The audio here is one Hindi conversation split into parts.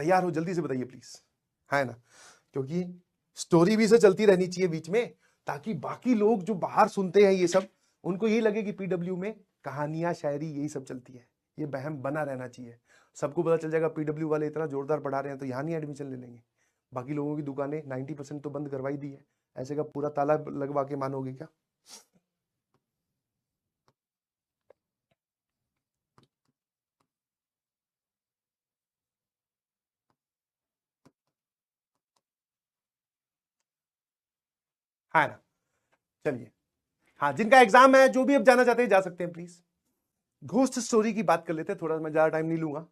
तैयार हो, जल्दी से बताइए प्लीज, है ना, क्योंकि स्टोरी भी से चलती रहनी चाहिए बीच में, ताकि बाकी लोग जो बाहर सुनते हैं ये सब, उनको ये लगे कि पीडब्ल्यू में कहानियां शायरी यही सब चलती है। ये वहम बना रहना चाहिए, सबको पता चल जाएगा पीडब्ल्यू वाले इतना जोरदार पढ़ा रहे हैं तो यहाँ नहीं एडमिशन ले लेंगे। बाकी लोगों की दुकानें 90% तो बंद करवाई दी है, ऐसे का पूरा ताला लगवा के मानोगे क्या? है ना, चलिए, हाँ जिनका एग्जाम है, जो भी अब जाना चाहते हैं जा सकते हैं प्लीज। घोस्ट स्टोरी की बात कर लेते हैं, थोड़ा मैं ज्यादा टाइम नहीं लूंगा,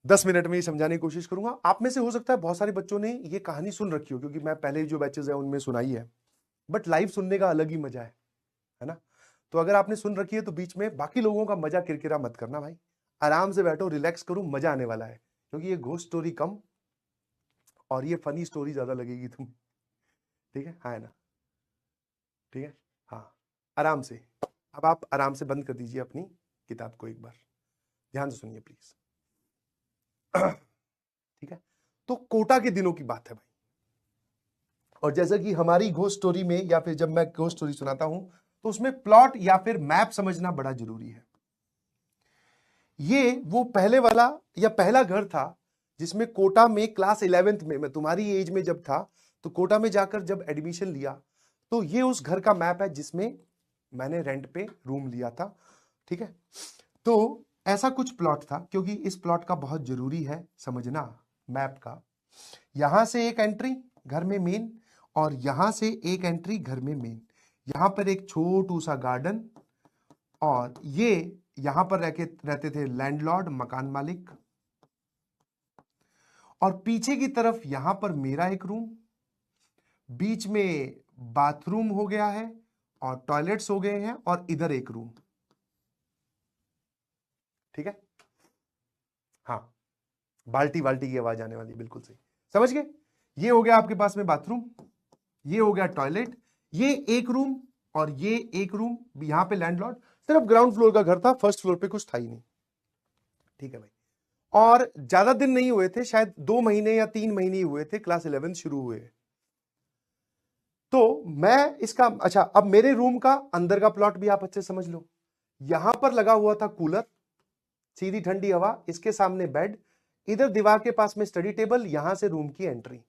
10 मिनट में ये समझाने की कोशिश करूंगा। आप में से हो सकता है बहुत सारे बच्चों ने ये कहानी सुन रखी हो, क्योंकि मैं पहले जो बैचेस है उनमें सुनाई है, बट लाइव सुनने का अलग ही मजा है ना। तो अगर आपने सुन रखी है तो बीच में बाकी लोगों का मजा किरकिरा मत करना भाई, आराम से बैठो, रिलैक्स करो, मजा आने वाला है, क्योंकि ये घोस्ट स्टोरी कम और ये फनी स्टोरी ज्यादा लगेगी तुम, ठीक है, हाँ ना, ठीक है, हाँ, आराम से। अब आप आराम से बंद कर दीजिए अपनी किताब को, एक बार ध्यान से सुनिए प्लीज। ठीक है, तो कोटा के दिनों की बात है भाई, और जैसा कि हमारी घोस्ट स्टोरी में या फिर जब मैं घोस्ट स्टोरी सुनाता हूं तो उसमें प्लॉट या फिर मैप समझना बड़ा जरूरी है। ये वो पहले वाला या पहला घर था जिसमें कोटा में क्लास 11th में, मैं तुम्हारी एज में जब था, तो कोटा में जाकर जब एडमिशन लिया, तो ये उस घर का मैप है जिसमें मैंने रेंट पे रूम लिया था, ठीक है। तो ऐसा कुछ प्लॉट था, क्योंकि इस प्लॉट का बहुत जरूरी है समझना मैप का। यहां से एक एंट्री घर में मेन, और यहां से एक एंट्री घर में मेन, यहां पर एक छोटू सा गार्डन, और ये यहां पर रहते थे लैंडलॉर्ड, मकान मालिक, और पीछे की तरफ यहां पर मेरा एक रूम, बीच में बाथरूम हो गया है और टॉयलेट्स हो गए हैं, और इधर एक रूम, ठीक है, हाँ, बाल्टी बाल्टी की आवाज आने वाली, बिल्कुल सही, समझ गए। ये हो गया आपके पास में बाथरूम, ये हो गया टॉयलेट, ये एक रूम और ये एक रूम, यहां पे लैंडलॉर्ड, सिर्फ ग्राउंड फ्लोर का घर था, फर्स्ट फ्लोर पे कुछ था ही नहीं, ठीक है भाई। और ज्यादा दिन नहीं हुए थे, शायद 2 महीने या 3 महीने ही हुए थे क्लास 11 शुरू हुए। तो मैं इसका, अच्छा, अब मेरे रूम का अंदर का प्लॉट भी आप अच्छे समझ लो। यहां पर लगा हुआ था कूलर, सीधी ठंडी हवा, इसके सामने बेड, इधर दीवार के पास में स्टडी टेबल, यहां से रूम की एंट्री,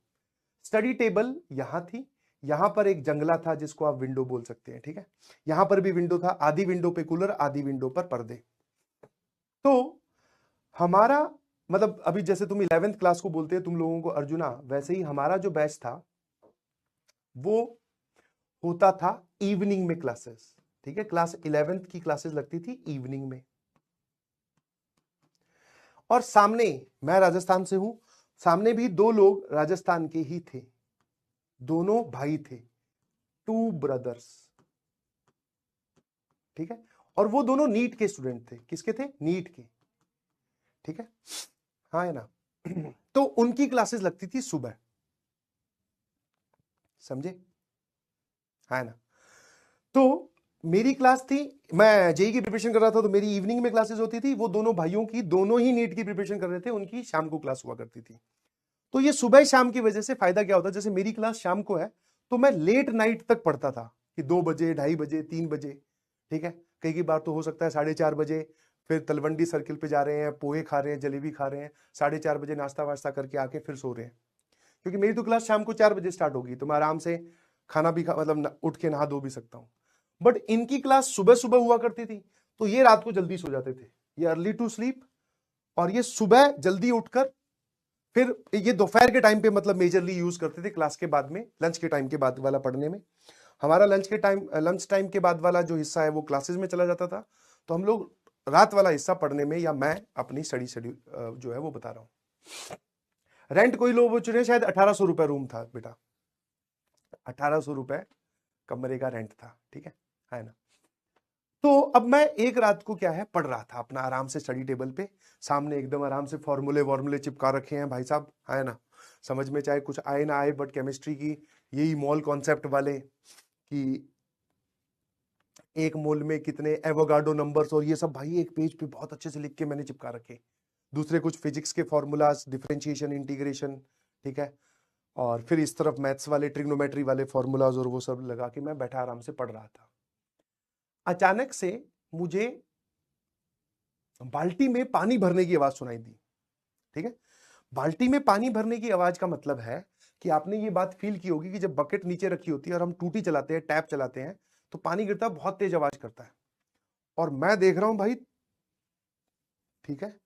स्टडी टेबल यहां थी, यहां पर एक जंगला था जिसको आप विंडो बोल सकते हैं, ठीक है, यहां पर भी विंडो था, आधी विंडो पे कूलर, आधी विंडो पर पर्दे। तो हमारा मतलब, अभी जैसे तुम 11th क्लास को बोलते हैं तुम लोगों को अर्जुना, वैसे ही हमारा जो बैच था वो होता था इवनिंग में क्लासेस, ठीक है, क्लास 11th की क्लासेस लगती थी इवनिंग में। और सामने, मैं राजस्थान से हूं, सामने भी 2 लोग राजस्थान के ही थे, दोनों भाई थे, 2 ब्रदर्स, ठीक है, और वो दोनों नीट के स्टूडेंट थे, किसके थे, नीट के, ठीक है, हाँ है ना। तो उनकी क्लासेस लगती थी सुबह, समझे, है ना। तो मेरी क्लास थी, मैं जेई की प्रिपरेशन कर रहा था, तो मेरी इवनिंग में क्लासेस होती थी, वो दोनों भाइयों की, दोनों ही नीट की प्रिपरेशन कर रहे थे, उनकी शाम को क्लास हुआ करती थी। तो ये सुबह शाम की वजह से फायदा क्या होता है, जैसे मेरी क्लास शाम को है तो मैं लेट नाइट तक पढ़ता था, कि 2 बजे, 2:30 बजे, 3 बजे, ठीक है, कई की बार तो हो सकता है 4:30 बजे, फिर तलवंडी सर्किल पे जा रहे हैं, पोहे खा रहे हैं, जलेबी खा रहे हैं, 4:30 बजे नाश्ता वास्ता करके आके फिर सो रहे हैं, क्योंकि मेरी तो क्लास शाम को 4 बजे स्टार्ट होगी, तो मैं आराम से खाना भी मतलब उठ के नहा धो भी सकता हूं। बट इनकी क्लास सुबह सुबह हुआ करती थी, तो ये रात को जल्दी सो जाते थे, ये अर्ली टू स्लीप, और ये सुबह जल्दी उठकर फिर ये दोपहर के टाइम पे मतलब मेजरली यूज करते थे, क्लास के बाद में, लंच के टाइम के बाद वाला पढ़ने में। हमारा लंच टाइम के बाद वाला जो हिस्सा है वो क्लासेस में चला जाता था, तो हम लोग रात वाला हिस्सा पढ़ने में, या मैं अपनी स्टडी शेड्यूल जो है वो बता रहा हूं। रेंट कोई लोग वो चुने, शायद 1800 रुपए रूम था बेटा, 1800 रुपए कमरे का रेंट था, ठीक है ना। तो अब मैं एक रात को क्या है पढ़ रहा था अपना आराम से स्टडी टेबल पे, सामने एकदम आराम से फॉर्मूले चिपका रखे हैं भाई साहब, है ना, समझ में चाहे कुछ आए ना आए, बट केमिस्ट्री की यही मोल कॉन्सेप्ट वाले, कि एक मोल में कितने एवोगाड्रो नंबर्स, और ये सब भाई एक पेज पे बहुत अच्छे से लिख के मैंने चिपका रखे। दूसरे कुछ फिजिक्स के फॉर्मूलाज, डिफरेंशिएशन, इंटीग्रेशन, ठीक है, और फिर इस तरफ मैथ्स वाले, ट्रिग्नोमेट्री वाले फॉर्मूलाज और वो सब लगा के मैं बैठा आराम से पढ़ रहा था। अचानक से मुझे बाल्टी में पानी भरने की आवाज सुनाई दी। ठीक है, बाल्टी में पानी भरने की आवाज का मतलब है कि आपने ये बात फील की होगी कि जब बकेट नीचे रखी होती है और हम टूटी चलाते हैं, टैप चलाते हैं, तो पानी गिरता है, बहुत तेज आवाज करता है। और मैं देख रहा हूं भाई, ठीक है,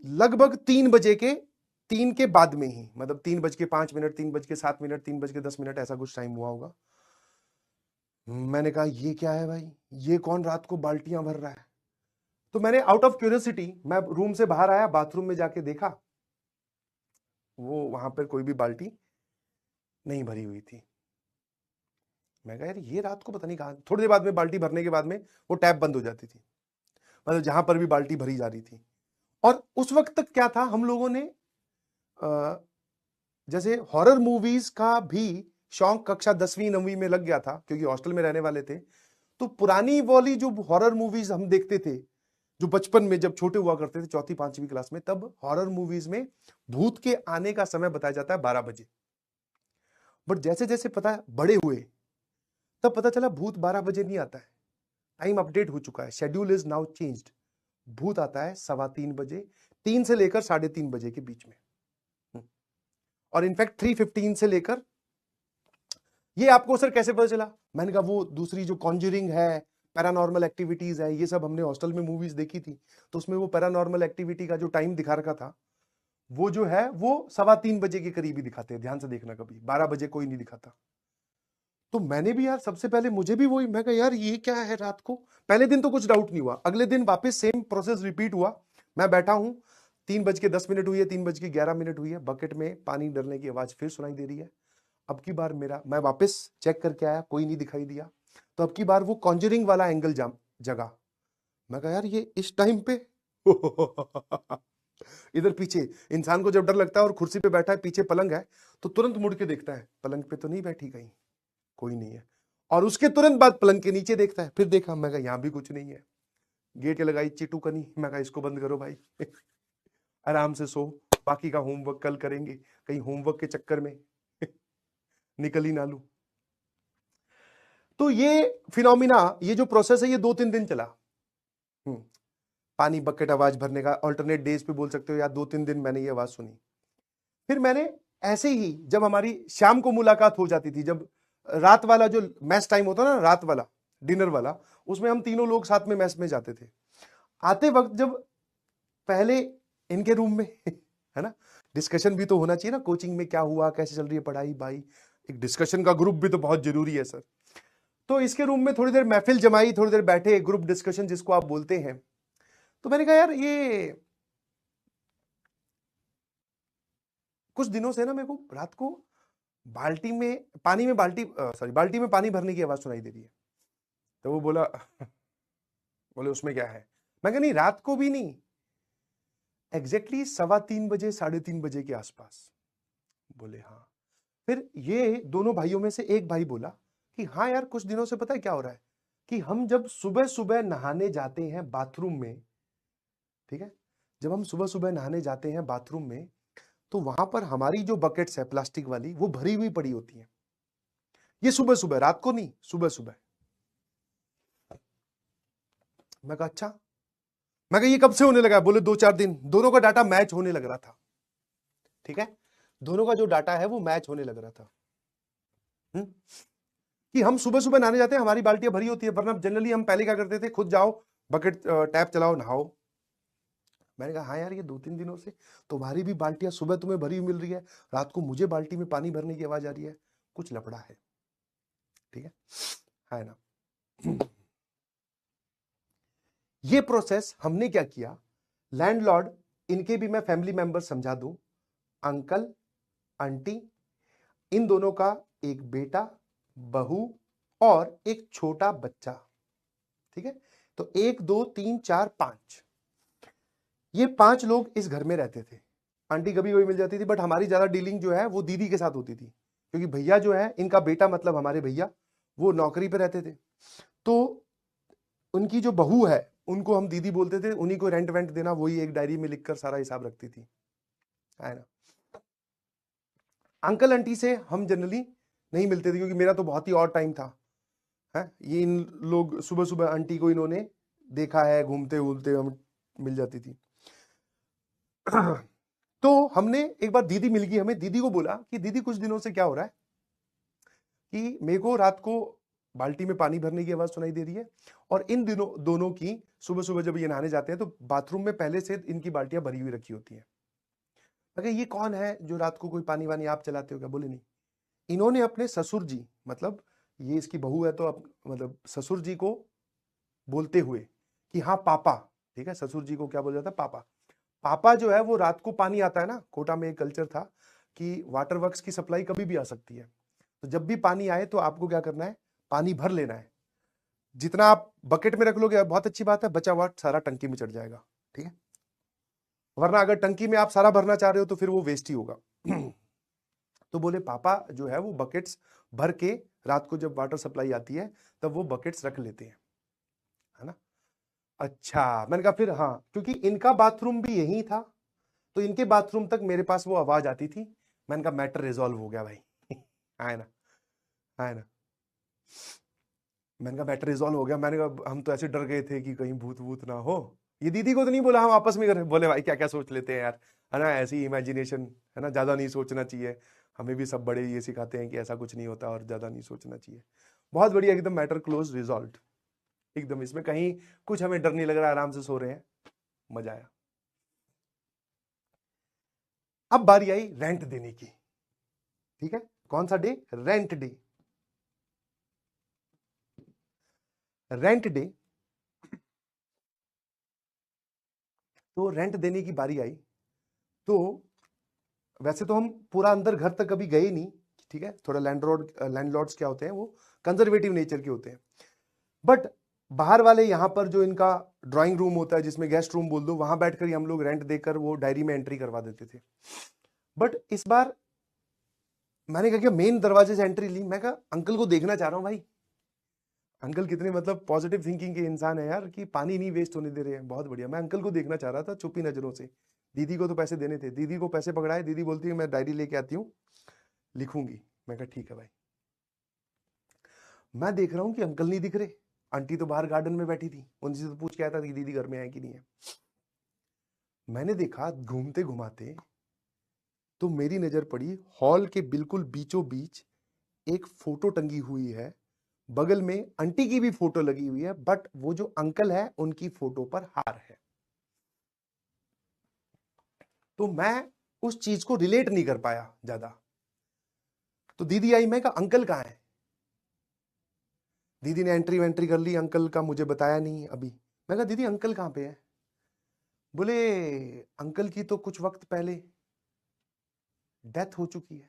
लगभग 3 के बाद में ही, मतलब 3:05, 3:07, 3:10, ऐसा कुछ टाइम हुआ होगा। मैंने कहा ये क्या है भाई, ये कौन रात को बाल्टियां भर रहा है? तो मैंने आउट ऑफ क्यूरियोसिटी मैं रूम से बाहर आया, बाथरूम में जाके देखा, वो वहां पर कोई भी बाल्टी नहीं भरी हुई थी। मैं कहा यार ये रात को पता नहीं कहां। थोड़ी देर बाद में, बाल्टी भरने के बाद में, वो टैप बंद हो जाती थी, मतलब जहां पर भी बाल्टी भरी जा रही थी। और उस वक्त तक क्या था, हम लोगों ने जैसे हॉरर मूवीज का भी शौक कक्षा 10वीं 9वीं में लग गया था, क्योंकि हॉस्टल में रहने वाले थे। तो पुरानी वाली जो हॉरर मूवीज हम देखते थे, जो बचपन में जब छोटे हुआ करते थे, 4वीं 5वीं क्लास में, तब हॉरर मूवीज में भूत के आने का समय बताया जाता है 12 बजे। बट जैसे जैसे पता बड़े हुए, तब पता चला भूत 12 बजे नहीं आता है, टाइम अपडेट हो चुका है, शेड्यूल इज नाउ चेंज्ड। भूत आता है 3:15 बजे, 3 से लेकर 3:30 बजे के बीच में। और इनफैक्ट 3:15 से लेकर, ये आपको सर कैसे पता चला? मैंने कहा वो दूसरी जो कॉन्जरिंग है, पैरानॉर्मल एक्टिविटीज है, ये सब हमने हॉस्टल में मूवीज देखी थी, तो उसमें वो पैरानॉर्मल एक्टिविटी का जो टाइम दिखा रखा था, वो जो है वो 3:15 बजे के करीब ही दिखाते हैं, ध्यान से देखना, कभी 12 बजे कोई नहीं दिखाता। तो मैंने भी यार, सबसे पहले मुझे भी वही, मैं कहा यार ये क्या है रात को। पहले दिन तो कुछ डाउट नहीं हुआ, अगले दिन वापस सेम प्रोसेस रिपीट हुआ। मैं बैठा हूं, 3:10 हुई है, 3:11 हुई है, बकेट में पानी डलने की आवाज फिर सुनाई दे रही है। अब की बार मैं वापस चेक करके आया, कोई नहीं दिखाई दिया। तो अब की बार वो कॉन्जरिंग वाला एंगल जगा। मैं कहा यार ये इस टाइम पे इधर पीछे इंसान को जब डर लगता है और कुर्सी पे बैठा है, पीछे पलंग है, तो तुरंत मुड़ के देखता है, पलंग पे तो नहीं बैठी कहीं, कोई नहीं है। और उसके तुरंत बाद पलंग के नीचे देखता है, फिर देखा, मैं कहा यहां भी कुछ नहीं है। गेट लगाई चिटू कनी, मैं कहा इसको बंद करो भाई आराम से सो, बाकी का होमवर्क कल करेंगे, कहीं होमवर्क के चक्कर में निकल ही ना लूं। तो ये फिनोमिना, ये जो प्रोसेस है, ये 2-3 दिन चला। पानी बकेट आवाज भरने का, ऑल्टरनेट डेज पे बोल सकते हो, या 2-3 दिन मैंने ये आवाज सुनी। फिर मैंने ऐसे ही, जब हमारी शाम को मुलाकात हो जाती थी, जब रात वाला जो मैस टाइम होता ना, रात वाला डिनर वाला, उसमें हम तीनों लोग साथ में मैस में जाते थे। आते वक्त जब पहले इनके रूम में है ना, डिस्कशन भी तो होना चाहिए ना, कोचिंग में क्या हुआ, कैसे चल रही है पढ़ाई, भाई एक डिस्कशन का ग्रुप भी तो बहुत जरूरी है सर। तो इसके रूम में थोड़ी देर महफिल जमाई, थोड़ी देर बैठे, ग्रुप डिस्कशन जिसको आप बोलते हैं। तो मैंने कहा यार ये कुछ दिनों से ना मेरे को रात को बाल्टी में पानी में बाल्टी में पानी भरने की आवाज सुनाई दे रही है। तो वो बोले उसमें क्या है? मैं कहा नहीं, रात को भी नहीं, एग्जैक्टली 3:15 बजे, 3:30 बजे के आसपास। बोले हाँ। फिर ये दोनों भाइयों में से एक भाई बोला कि हाँ यार, कुछ दिनों से पता है क्या हो रहा है, कि हम जब सुबह सुबह नहाने जाते हैं बाथरूम में, ठीक है, जब हम सुबह सुबह नहाने जाते हैं बाथरूम में, तो वहां पर हमारी जो बकेट्स है प्लास्टिक वाली, वो भरी हुई पड़ी होती है। ये सुबह सुबह, रात को नहीं, सुबह सुबह। मैं कहा अच्छा। मैं कहा ये कब से होने लगा? बोले 2-4 दिन। दोनों का डाटा मैच होने लग रहा था, ठीक है, दोनों का जो डाटा है वो मैच होने लग रहा था। कि हम सुबह सुबह नहाने जाते हैं, हमारी बाल्टियां भरी होती है, वरना जनरली हम पहले क्या करते थे, खुद जाओ, बकेट टैप चलाओ, नहाओ। मैंने कहा हाँ यार, ये 2-3 दिनों से तुम्हारी भी बाल्टियां सुबह तुम्हें भरी मिल रही है, रात को मुझे बाल्टी में पानी भरने की आवाज आ रही है, कुछ लफड़ा है, ठीक है ना। ये प्रोसेस हमने क्या किया, लैंडलॉर्ड, इनके भी मैं फैमिली मेंबर समझा दूं, अंकल, आंटी, इन दोनों का एक बेटा, बहू और एक छोटा बच्चा, ठीक है। तो 1 2 3 4 5, ये 5 लोग इस घर में रहते थे। आंटी कभी कभी मिल जाती थी, बट हमारी ज्यादा डीलिंग जो है वो दीदी के साथ होती थी, क्योंकि भैया जो है, इनका बेटा मतलब हमारे भैया, वो नौकरी पे रहते थे। तो उनकी जो बहू है, उनको हम दीदी बोलते थे, उन्हीं को रेंट वेंट देना, वही एक डायरी में लिखकर सारा हिसाब रखती थी, है ना। अंकल आंटी से हम जनरली नहीं मिलते थे, क्योंकि मेरा तो बहुत ही और टाइम था, है। ये इन लोग सुबह सुबह आंटी को इन्होंने देखा है घूमते घूमते, हम मिल जाती थी। तो हमने एक बार दीदी मिल गई हमें, दीदी को बोला कि दीदी कुछ दिनों से क्या हो रहा है कि मेरे को रात को बाल्टी में पानी भरने की आवाज सुनाई दे रही है, और इन दिनों दोनों की सुबह सुबह जब ये नहाने जाते हैं तो बाथरूम में पहले से इनकी बाल्टियां भरी हुई रखी होती हैं। अगर ये कौन है जो रात को कोई पानी वानी आप चलाते हो क्या? बोले नहीं, इन्होंने अपने ससुर जी, मतलब ये इसकी बहू है, तो मतलब ससुर जी को बोलते हुए कि हाँ पापा, ठीक है, ससुर जी को क्या बोल जाता है? पापा। पापा जो है वो रात को पानी आता है ना, कोटा में एक कल्चर था कि वाटर वर्क्स की सप्लाई कभी भी आ सकती है, तो जब भी पानी आए तो आपको क्या करना है? पानी भर लेना है। जितना आप बकेट में रख लोगे बहुत अच्छी बात है, बचा हुआ सारा टंकी में चढ़ जाएगा, ठीक है। वरना अगर टंकी में आप सारा भरना चाह रहे हो तो फिर वो वेस्ट ही होगा। तो बोले पापा जो है वो बकेट्स भर के रात को जब वाटर सप्लाई आती है तब वो बकेट्स रख लेते हैं, है ना। अच्छा, मैंने कहा फिर हाँ, क्योंकि इनका बाथरूम भी यही था, तो इनके बाथरूम तक मेरे पास वो आवाज आती थी। मैंने कहा मैटर रिजॉल्व हो गया भाई। है ना, है ना। मैंने कहा मैटर रिजॉल्व हो गया। मैंने कहा हम तो ऐसे डर गए थे कि कहीं भूत वूत ना हो। ये दीदी को तो नहीं बोला, हम आपस में कर बोले भाई क्या क्या सोच लेते हैं यार, है ना, ऐसी इमेजिनेशन, है ना, ज्यादा नहीं सोचना चाहिए। हमें भी सब बड़े ये सिखाते हैं कि ऐसा कुछ नहीं होता और ज्यादा नहीं सोचना चाहिए। बहुत बढ़िया, एकदम मैटर क्लोज रिजॉल्व, एकदम इसमें कहीं कुछ हमें डर नहीं लग रहा, आराम से सो रहे हैं, मजा आया। अब बारी आई रेंट देने की, ठीक है। कौन सा day? Rent day. Rent day, तो रेंट देने की बारी आई। तो वैसे तो हम पूरा अंदर घर तक कभी गए नहीं, ठीक है, थोड़ा लैंडलॉर्ड्स क्या होते हैं वो कंजर्वेटिव नेचर के होते हैं, बट बाहर वाले यहां पर जो इनका ड्राइंग रूम होता है, जिसमें गेस्ट रूम बोल दो, वहां बैठकर ही हम लोग रेंट देकर वो डायरी में एंट्री करवा देते थे। बट इस बार मैंने कहा कि मेन दरवाजे से एंट्री ली। मैं कहा अंकल को देखना चाह रहा हूं भाई, अंकल कितने मतलब पॉजिटिव थिंकिंग के इंसान है यार, कि पानी नहीं वेस्ट होने दे रहे हैं, बहुत बढ़िया। मैं अंकल को देखना चाह रहा था छुपी नजरों से। दीदी को तो पैसे देने थे, दीदी को पैसे पकड़ाए, दीदी बोलती है मैं डायरी लेके आती हूँ, लिखूंगी। मैं कहा ठीक है भाई। मैं देख रहा हूं कि अंकल नहीं दिख रहे, आंटी तो बाहर गार्डन में बैठी थी, उनसे तो पूछ के आया था कि दीदी घर में है कि नहीं है। मैंने देखा घूमते घुमाते तो मेरी नजर पड़ी हॉल के बिल्कुल बीचों बीच एक फोटो टंगी हुई है, बगल में आंटी की भी फोटो लगी हुई है, बट वो जो अंकल है उनकी फोटो पर हार है। तो मैं उस चीज को रिलेट नहीं कर पाया ज्यादा। तो दीदी आई, मैं कहा अंकल कहां है? दीदी ने एंट्री वेंट्री कर ली, अंकल का मुझे बताया नहीं अभी। मैं कहा दीदी अंकल कहां पे है? बोले अंकल की तो कुछ वक्त पहले डेथ हो चुकी है।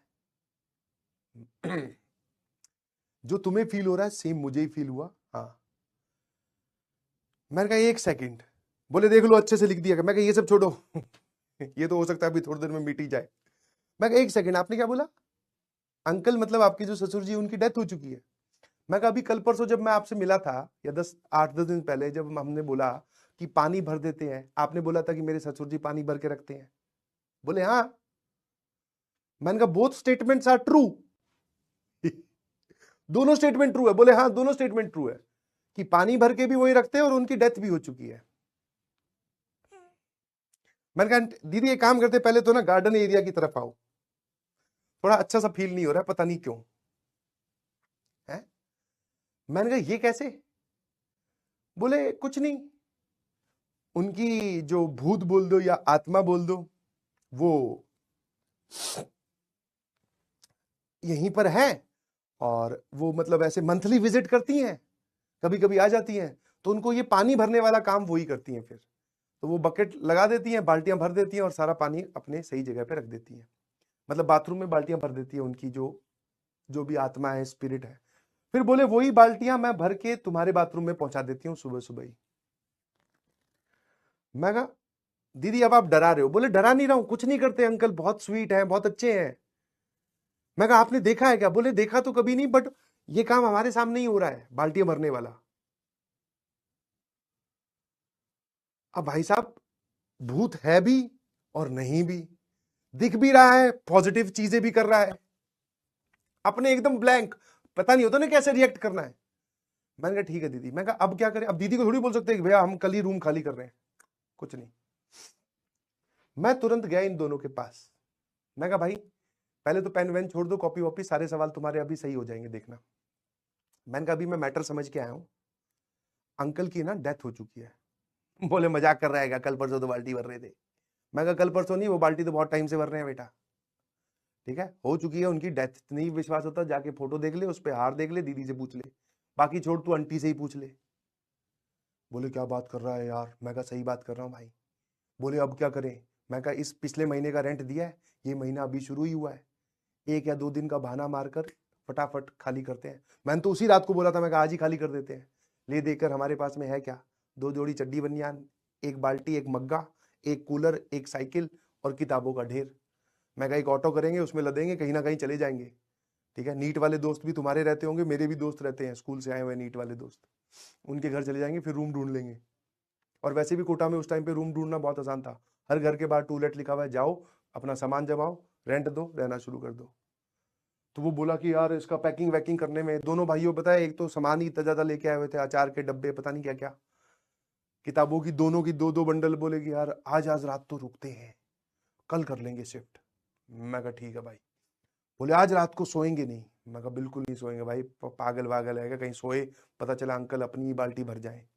जो तुम्हें फील हो रहा है सेम मुझे ही फील हुआ। हाँ। मैंने कहा एक सेकंड। बोले देख लो अच्छे से लिख दिया। मैं कहा ये सब छोड़ो। ये तो हो सकता है अभी थोड़ी देर में मिट ही जाए। मैं कहा एक सेकंड, आपने क्या बोला? अंकल मतलब आपके जो ससुर जी उनकी डेथ हो चुकी है? मैं कहा अभी कल परसों जब मैं आपसे मिला था, या 8-10 दिन पहले जब हमने बोला कि पानी भर देते हैं, आपने बोला था कि मेरे ससुर जी पानी भर के रखते हैं। बोले हाँ। मैंने कहा बोथ स्टेटमेंट्स आर ट्रू। दोनों स्टेटमेंट ट्रू है। बोले हाँ दोनों स्टेटमेंट ट्रू है, कि पानी भर के भी वही रखते हैं और उनकी डेथ भी हो चुकी है। मैंने कहा दीदी एक काम करते, पहले तो ना गार्डन एरिया की तरफ आओ, थोड़ा अच्छा सा फील नहीं हो रहा है, पता नहीं क्यों है। मैंने कहा ये कैसे? बोले कुछ नहीं, उनकी जो भूत बोल दो या आत्मा बोल दो, वो यहीं पर है, और वो मतलब ऐसे मंथली विजिट करती हैं, कभी कभी आ जाती हैं, तो उनको ये पानी भरने वाला काम वही करती हैं। फिर तो वो बकेट लगा देती हैं, बाल्टियां भर देती हैं और सारा पानी अपने सही जगह पे रख देती हैं, मतलब बाथरूम में बाल्टियां भर देती है उनकी जो जो भी आत्मा है, स्पिरिट है। फिर बोले वही बाल्टियां मैं भर के तुम्हारे बाथरूम में पहुंचा देती हूँ सुबह सुबह ही। मैं कहा दीदी अब आप डरा रहे हो। बोले डरा नहीं रहा हूं, कुछ नहीं करते अंकल, बहुत स्वीट है, बहुत अच्छे हैं। मैं कहा आपने देखा है क्या? बोले देखा तो कभी नहीं, बट ये काम हमारे सामने ही हो रहा है, बाल्टियां भरने वाला। अब भाई साहब भूत है भी और नहीं भी, दिख भी रहा है, पॉजिटिव चीजें भी कर रहा है, अपने एकदम ब्लैंक, पता नहीं होता ना कैसे रिएक्ट करना है। मैंने कहा ठीक है दीदी, मैं कहा अब क्या करें, अब दीदी को थोड़ी बोल सकते हैं कि भैया हम कल ही रूम खाली कर रहे हैं, कुछ नहीं। मैं तुरंत गया इन दोनों के पास, मैं कहा भाई पहले तो पेन वेन छोड़ दो, कॉपी वॉपी, सारे सवाल तुम्हारे अभी सही हो जाएंगे, देखना। मैंने कहा अभी मैं मैटर समझ के आया हूं, अंकल की ना डेथ हो चुकी है। बोले मजाक कर रहा है, कल परसों तो बाल्टी भर रहे थे। मैं कहा कल परसों नहीं, वो बाल्टी तो बहुत टाइम से भर रहे हैं बेटा, ठीक है, हो चुकी है उनकी डेथ। नहीं विश्वास होता जाके फोटो देख ले, उस पर हार देख ले, दीदी से पूछ ले, बाकी छोड़ तू आंटी से ही पूछ ले। बोले क्या बात कर रहा है यार, मैं कहा सही बात कर रहा हूँ भाई। बोले अब क्या करें, मैं कहा इस पिछले महीने का रेंट दिया है, ये महीना अभी शुरू ही हुआ है, 1 या 2 दिन का बहाना मारकर फटाफट खाली करते हैं। मैंने तो उसी रात को बोला था, मैं कहा आज ही खाली कर देते हैं। ले देकर हमारे पास में है क्या, 2 जोड़ी चड्डी बनियान, 1 बाल्टी, 1 मग्गा, 1 कूलर, 1 साइकिल और किताबों का ढेर। मैं कहा एक ऑटो करेंगे, उसमें लदेंगे, कहीं ना कहीं चले जाएंगे, ठीक है। नीट वाले दोस्त भी तुम्हारे रहते होंगे, मेरे भी दोस्त रहते हैं, स्कूल से आए हुए नीट वाले दोस्त, उनके घर चले जाएंगे, फिर रूम ढूंढ लेंगे। और वैसे भी कोटा में उस टाइम पे रूम ढूंढना बहुत आसान था, हर घर के बाहर टू लेट लिखा हुआ है, जाओ अपना सामान जमाओ, रेंट दो, रहना शुरू कर दो। तो वो बोला कि यार इसका पैकिंग वैकिंग करने में, दोनों भाइयों बताया, एक तो सामान ही इतना ज्यादा लेके आए हुए थे, अचार के डब्बे, पता नहीं क्या क्या, किताबों की दोनों की 2-2 बंडल। बोले कि यार आज रात तो रुकते हैं, कल कर लेंगे शिफ्ट। मैं कहा ठीक है भाई। बोले आज रात को सोएंगे नहीं, मैं कहा बिल्कुल नहीं सोएंगे भाई, पागल वागल है क्या, कहीं सोए पता चला अंकल अपनी ही बाल्टी भर जाए।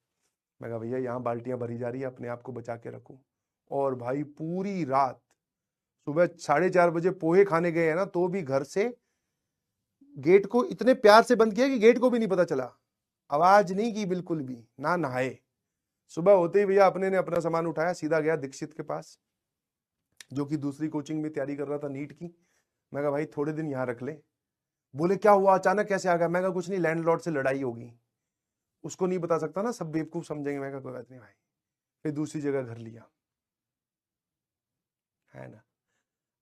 मैं कहा भैया यहाँ बाल्टियां भरी जा रही है, अपने आप को बचा के रखो। और भाई पूरी रात, सुबह 4:30 बजे पोहे खाने गए हैं ना, तो भी घर से गेट को इतने प्यार से बंद किया कि गेट को भी नहीं पता चला, आवाज नहीं की बिल्कुल भी, ना नहाए। सुबह होते ही भैया अपने ने अपना सामान उठाया, सीधा गया दीक्षित के पास, जो कि दूसरी कोचिंग में तैयारी कर रहा था नीट की। मैं कहा भाई थोड़े दिन यहाँ रख ले। बोले क्या हुआ, अचानक कैसे आ गया। मैं कहा कुछ नहीं, लैंडलॉर्ड से लड़ाई होगी, उसको नहीं बता सकता ना, सब बेवकूफ समझेंगे। मैं कहा कोई बात नहीं भाई, फिर दूसरी जगह घर लिया, है ना।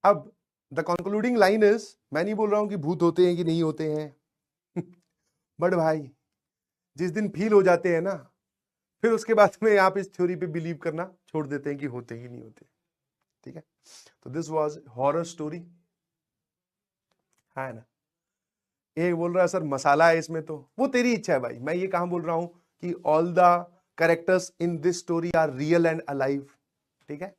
अब द कंक्लूडिंग लाइन इज, मैं नहीं बोल रहा हूं कि भूत होते हैं कि नहीं होते हैं बट भाई जिस दिन फील हो जाते हैं ना, फिर उसके बाद में आप इस थ्योरी पे बिलीव करना छोड़ देते हैं कि होते ही नहीं होते, ठीक है। तो दिस वाज हॉरर स्टोरी, है ना। एक बोल रहा है सर मसाला है इसमें, तो वो तेरी इच्छा है भाई, मैं ये कहां बोल रहा हूं कि all the characters in this story are real and alive, ठीक है।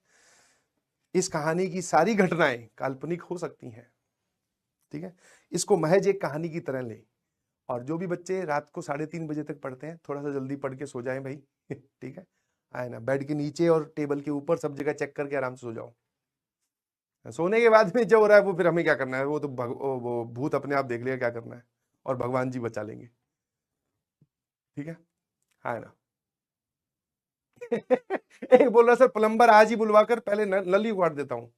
इस कहानी की सारी घटनाएं काल्पनिक हो सकती हैं, ठीक है। इसको महज एक कहानी की तरह ले। और जो भी बच्चे रात को 3:30 बजे तक पढ़ते हैं, थोड़ा सा जल्दी पढ़ के सो जाएं भाई ठीक है ना। बेड के नीचे और टेबल के ऊपर सब जगह चेक करके आराम से सो जाओ। सोने के बाद में जो हो रहा है वो फिर हमें क्या करना है, वो तो वो भूत अपने आप देख लेगा क्या करना है, और भगवान जी बचा लेंगे, ठीक है ना एक बोल रहा सर प्लम्बर आज ही बुलवा कर पहले नल ही उखाड़ देता हूँ।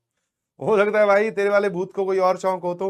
हो सकता है भाई तेरे वाले भूत को कोई और शौक हो तो